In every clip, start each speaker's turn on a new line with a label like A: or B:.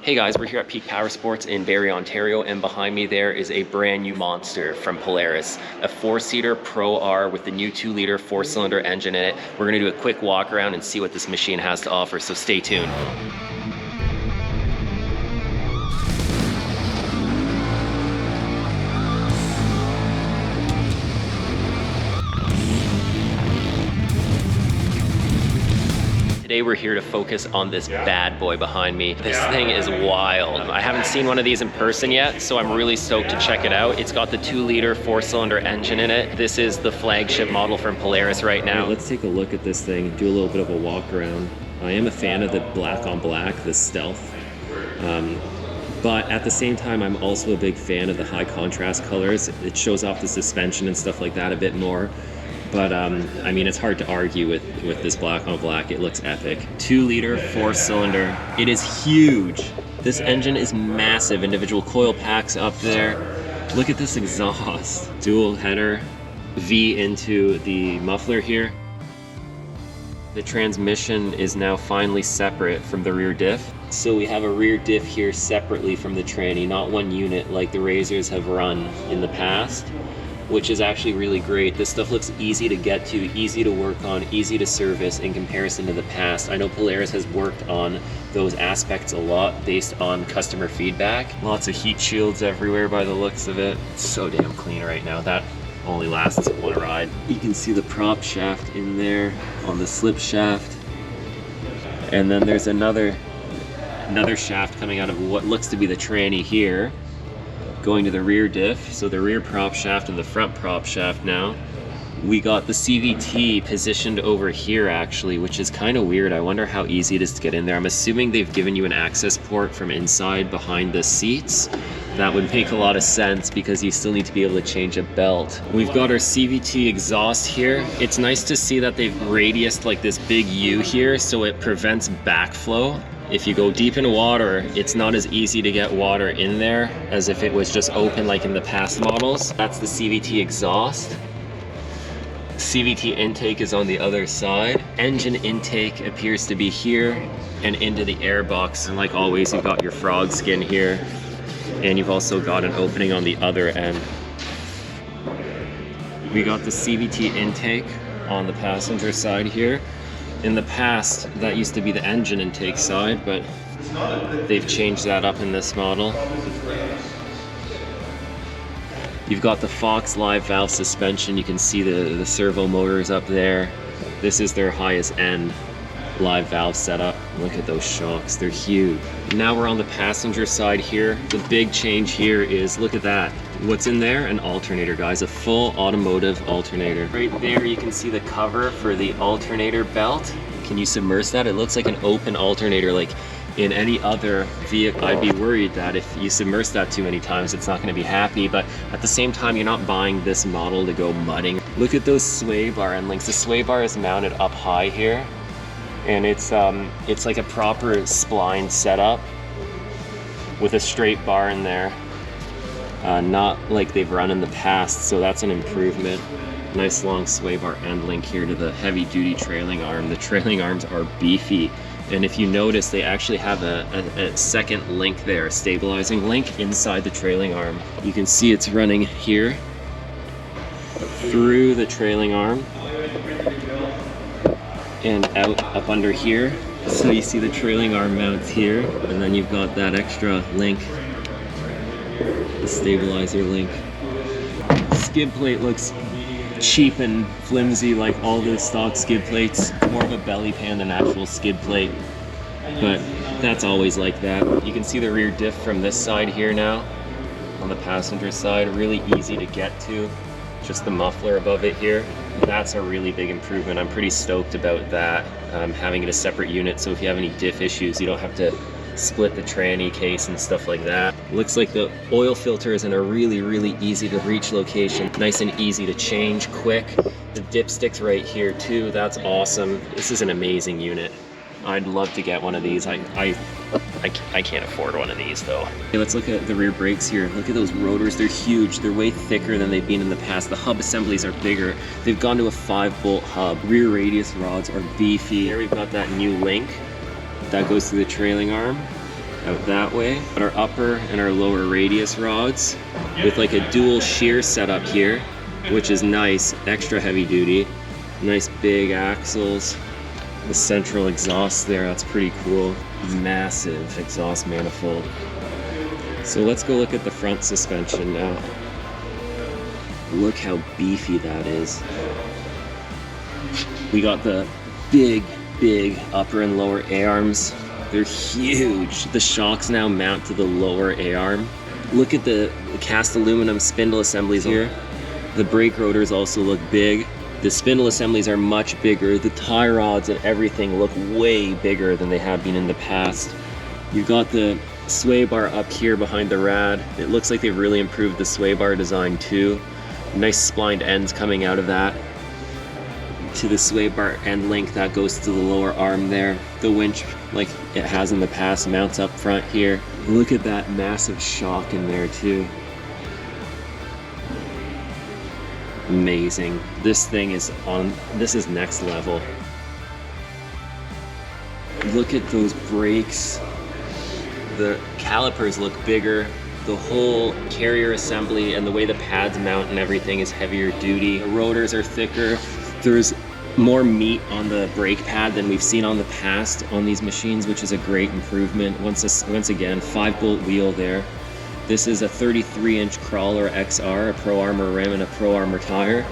A: Hey guys, we're here at Peak Power Sports in Barrie, Ontario, and behind me there is a brand new monster from Polaris, a 4-seater Pro R with the new 2-liter 4-cylinder engine in it. We're gonna do a quick walk around and see what this machine has to offer, so stay tuned. Today we're here to focus on this bad boy behind me. This thing is wild. I haven't seen one of these in person yet, so I'm really stoked to check it out. It's got the 2-liter 4-cylinder engine in it. This is the flagship model from Polaris right now. Let's take a look at this thing, do a little bit of a walk around. I am a fan of the black on black, the stealth. But at the same time, I'm also a big fan of the high contrast colors. It shows off the suspension and stuff like that a bit more. But I mean, it's hard to argue with this black on black. It looks epic. 2-liter 4-cylinder. It is huge. This engine is massive. Individual coil packs up there. Look at this exhaust. Dual header, V into the muffler here. The transmission is now finally separate from the rear diff. So we have a rear diff here separately from the tranny, not one unit like the RZRs have run in the past, which is actually really great. This stuff looks easy to get to, easy to work on, easy to service in comparison to the past. I know Polaris has worked on those aspects a lot based on customer feedback. Lots of heat shields everywhere by the looks of it. It's so damn clean right now. That only lasts one ride. You can see the prop shaft in there on the slip shaft. And then there's another shaft coming out of what looks to be the tranny here, going to the rear diff, so the rear prop shaft and the front prop shaft now. We got the CVT positioned over here actually, which is kind of weird. I wonder how easy it is to get in there. I'm assuming they've given you an access port from inside behind the seats. That would make a lot of sense because you still need to be able to change a belt. We've got our CVT exhaust here. It's nice to see that they've radiused like this big U here so it prevents backflow. If you go deep into water, it's not as easy to get water in there as if it was just open like in the past models. That's the CVT exhaust. CVT intake is on the other side. Engine intake appears to be here and into the air box. And like always, you've got your frog skin here. And you've also got an opening on the other end. We got the CVT intake on the passenger side here. In the past, that used to be the engine intake side, but they've changed that up in this model. You've got the Fox live valve suspension. You can see the servo motors up there. This is their highest end live valve setup. Look at those shocks, they're huge. Now we're on the passenger side here. The big change here is, look at that. What's in there? An alternator, guys, a full automotive alternator. Right there you can see the cover for the alternator belt. Can you submerge that? It looks like an open alternator. Like in any other vehicle, I'd be worried that if you submerge that too many times, it's not going to be happy, but at the same time, you're not buying this model to go mudding. Look at those sway bar end links. The sway bar is mounted up high here, and it's like a proper spline setup with a straight bar in there. Not like they've run in the past, so that's an improvement. Nice long sway bar end link here to the heavy duty trailing arm. The trailing arms are beefy, and if you notice, they actually have a second link there, a stabilizing link inside the trailing arm. You can see it's running here through the trailing arm and out up under here. So you see the trailing arm mounts here, and then you've got that extra link, the stabilizer link. Skid plate looks cheap and flimsy like all the stock skid plates. More of a belly pan than actual skid plate, but that's always like that. You can see the rear diff from this side here now on the passenger side. Really easy to get to, just the muffler above it here. That's a really big improvement. I'm pretty stoked about that, having it a separate unit, so if you have any diff issues, you don't have to split the tranny case and stuff like that. Looks like the oil filter is in a really easy to reach location. Nice and easy to change, quick. The dipstick's right here too. That's awesome. This is an amazing unit. I'd love to get one of these. I can't afford one of these though. Okay, let's look at the rear brakes here. Look at those rotors. They're huge. They're way thicker than they've been in the past. The hub assemblies are bigger. They've gone to a 5-bolt hub. Rear radius rods are beefy. Here we've got that new link that goes through the trailing arm. out that way. Got our upper and our lower radius rods with like a dual shear setup here, which is nice, extra heavy duty. Nice big axles. The central exhaust there, that's pretty cool. Massive exhaust manifold. So let's go look at the front suspension now. Look how beefy that is. We got the big upper and lower A-arms. They're huge. The shocks now mount to the lower A-arm. Look at the cast aluminum spindle assemblies here. The brake rotors also look big. The spindle assemblies are much bigger. The tie rods and everything look way bigger than they have been in the past. You've got the sway bar up here behind the rad. It looks like they've really improved the sway bar design too. Nice splined ends coming out of that to the sway bar end link that goes to the lower arm there. The winch, like it has in the past, mounts up front here. Look at that massive shock in there too. Amazing. This thing is this is next level. Look at those brakes. The calipers look bigger. The whole carrier assembly and the way the pads mount and everything is heavier duty. The rotors are thicker. There's more meat on the brake pad than we've seen on the past on these machines, which is a great improvement. Once again, 5-bolt wheel there. This is a 33-inch Crawler XR, a Pro Armor rim and a Pro Armor tire.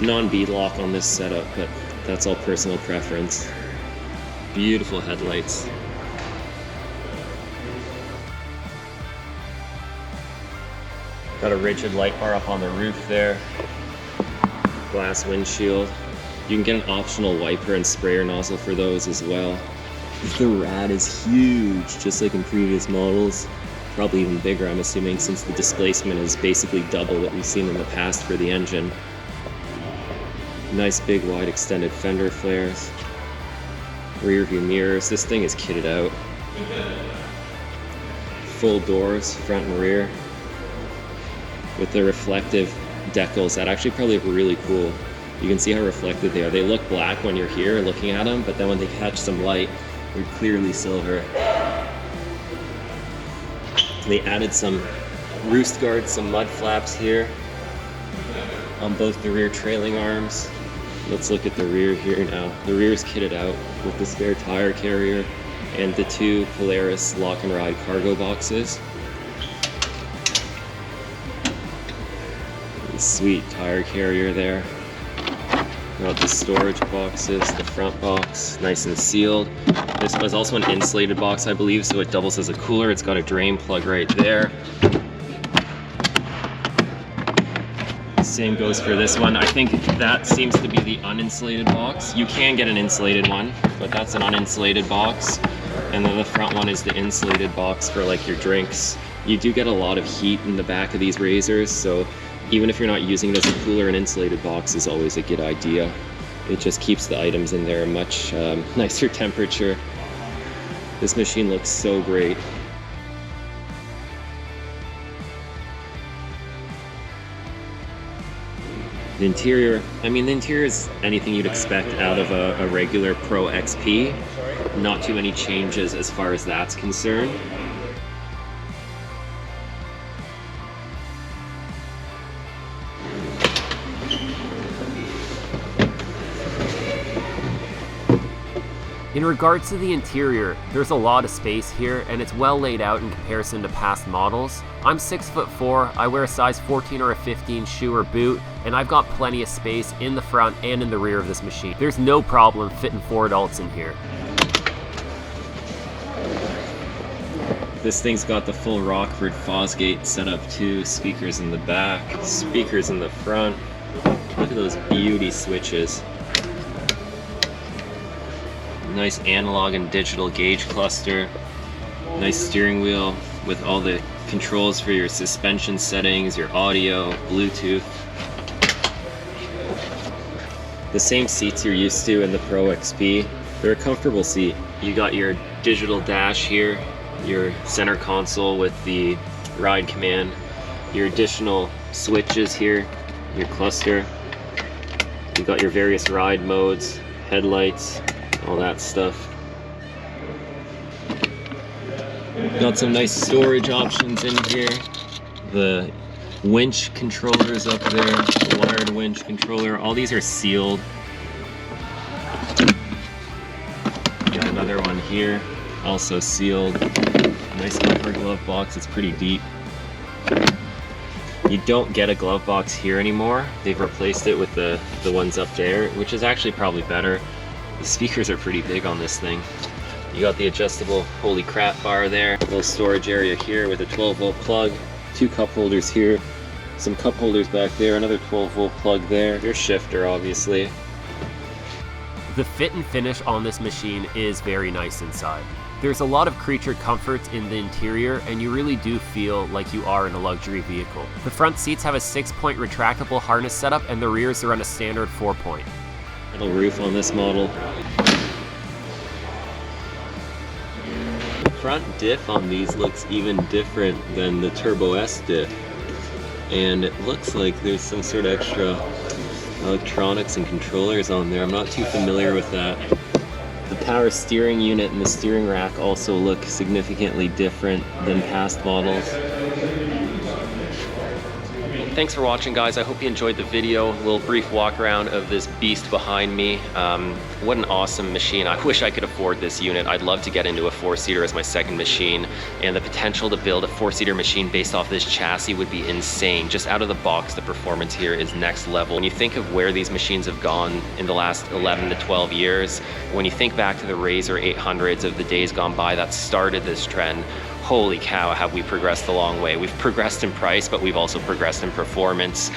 A: Non-bead lock on this setup, but that's all personal preference. Beautiful headlights. Got a rigid light bar up on the roof there. Glass windshield. You can get an optional wiper and sprayer nozzle for those as well. The rad is huge, just like in previous models. Probably even bigger, I'm assuming, since the displacement is basically double what we've seen in the past for the engine. Nice big wide extended fender flares. Rear view mirrors. This thing is kitted out. Full doors, front and rear, with the reflective decals that actually probably look really cool. You can see how reflective they are. They look black when you're here looking at them, but then when they catch some light, they're clearly silver. They added some roost guards, some mud flaps here on both the rear trailing arms. Let's look at the rear here now. The rear is kitted out with the spare tire carrier and the 2 Polaris lock and ride cargo boxes. Sweet tire carrier there. Got the storage boxes, the front box, nice and sealed. This was also an insulated box, I believe, so it doubles as a cooler. It's got a drain plug right there. Same goes for this one. I think that seems to be the uninsulated box. You can get an insulated one, but that's an uninsulated box. And then the front one is the insulated box for like your drinks. You do get a lot of heat in the back of these RZRs, so even if you're not using it as a cooler, an insulated box is always a good idea. It just keeps the items in there a much nicer temperature. This machine looks so great. The interior, I mean, the interior is anything you'd expect out of a regular Pro XP. Not too many changes as far as that's concerned.
B: In regards to the interior, there's a lot of space here and it's well laid out in comparison to past models. I'm 6'4", I wear a size 14 or a 15 shoe or boot, and I've got plenty of space in the front and in the rear of this machine. There's no problem fitting 4 adults in here.
A: This thing's got the full Rockford Fosgate setup too, speakers in the back, speakers in the front. Look at those beauty switches. Nice analog and digital gauge cluster. Nice steering wheel with all the controls for your suspension settings, your audio, Bluetooth. The same seats you're used to in the Pro XP. They're a comfortable seat. You got your digital dash here, your center console with the ride command, your additional switches here, your cluster. You got your various ride modes, headlights, all that stuff. Got some nice storage options in here. The winch controllers up there, the wired winch controller. All these are sealed. Got another one here, also sealed. Nice upper glove box, it's pretty deep. You don't get a glove box here anymore. They've replaced it with the ones up there, which is actually probably better. The speakers are pretty big on this thing. You got the adjustable holy crap bar there, little storage area here with a 12-volt plug, 2 cup holders here, some cup holders back there, another 12-volt plug there, your shifter obviously.
B: The fit and finish on this machine is very nice inside. There's a lot of creature comforts in the interior, and you really do feel like you are in a luxury vehicle. The front seats have a 6-point retractable harness setup, and the rears are on a standard 4-point.
A: Metal roof on this model. The front diff on these looks even different than the Turbo S diff, and it looks like there's some sort of extra electronics and controllers on there. I'm not too familiar with that. The power steering unit and the steering rack also look significantly different than past models. Thanks for watching, guys. I hope you enjoyed the video. A little brief walk around of this beast behind me. What an awesome machine. I wish I could afford this unit. I'd love to get into a 4-seater as my second machine, and the potential to build a 4-seater machine based off this chassis would be insane. Just out of the box, the performance here is next level. When you think of where these machines have gone in the last 11 to 12 years, when you think back to the Razor 800s of the days gone by that started this trend, holy cow, have we progressed a long way. We've progressed in price, but we've also progressed in performance.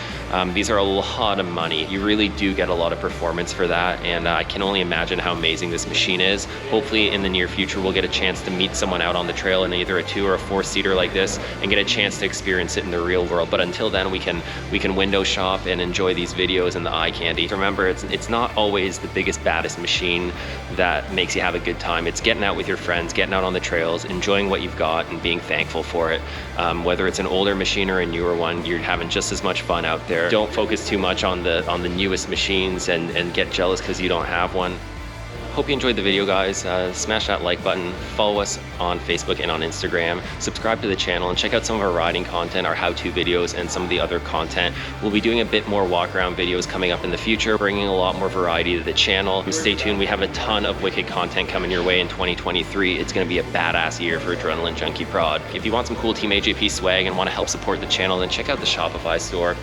A: These are a lot of money. You really do get a lot of performance for that, and I can only imagine how amazing this machine is. Hopefully in the near future we'll get a chance to meet someone out on the trail in either a 2 or a 4-seater like this and get a chance to experience it in the real world. But until then, we can window shop and enjoy these videos and the eye candy. Remember, it's not always the biggest, baddest machine that makes you have a good time. It's getting out with your friends, getting out on the trails, enjoying what you've got, and being thankful for it. Whether it's an older machine or a newer one, you're having just as much fun out there. Don't focus too much on the newest machines and get jealous because you don't have one. Hope you enjoyed the video, guys. Smash that like button, follow us on Facebook and on Instagram, subscribe to the channel, and check out some of our riding content, our how-to videos, and some of the other content. We'll be doing a bit more walk-around videos coming up in the future, bringing a lot more variety to the channel. Stay tuned, we have a ton of wicked content coming your way in 2023. It's gonna be a badass year for AdrenalineJunkieProd. If you want some cool Team AJP swag and want to help support the channel, then check out the Shopify store.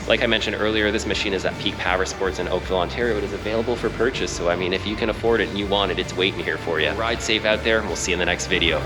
A: Like I mentioned earlier, this machine is at Peak Power Sports in Oakville, Ontario. It is available for purchase, so I mean, if you can afford it and you want it, it's waiting here for you. Ride safe out there, and we'll see you in the next video.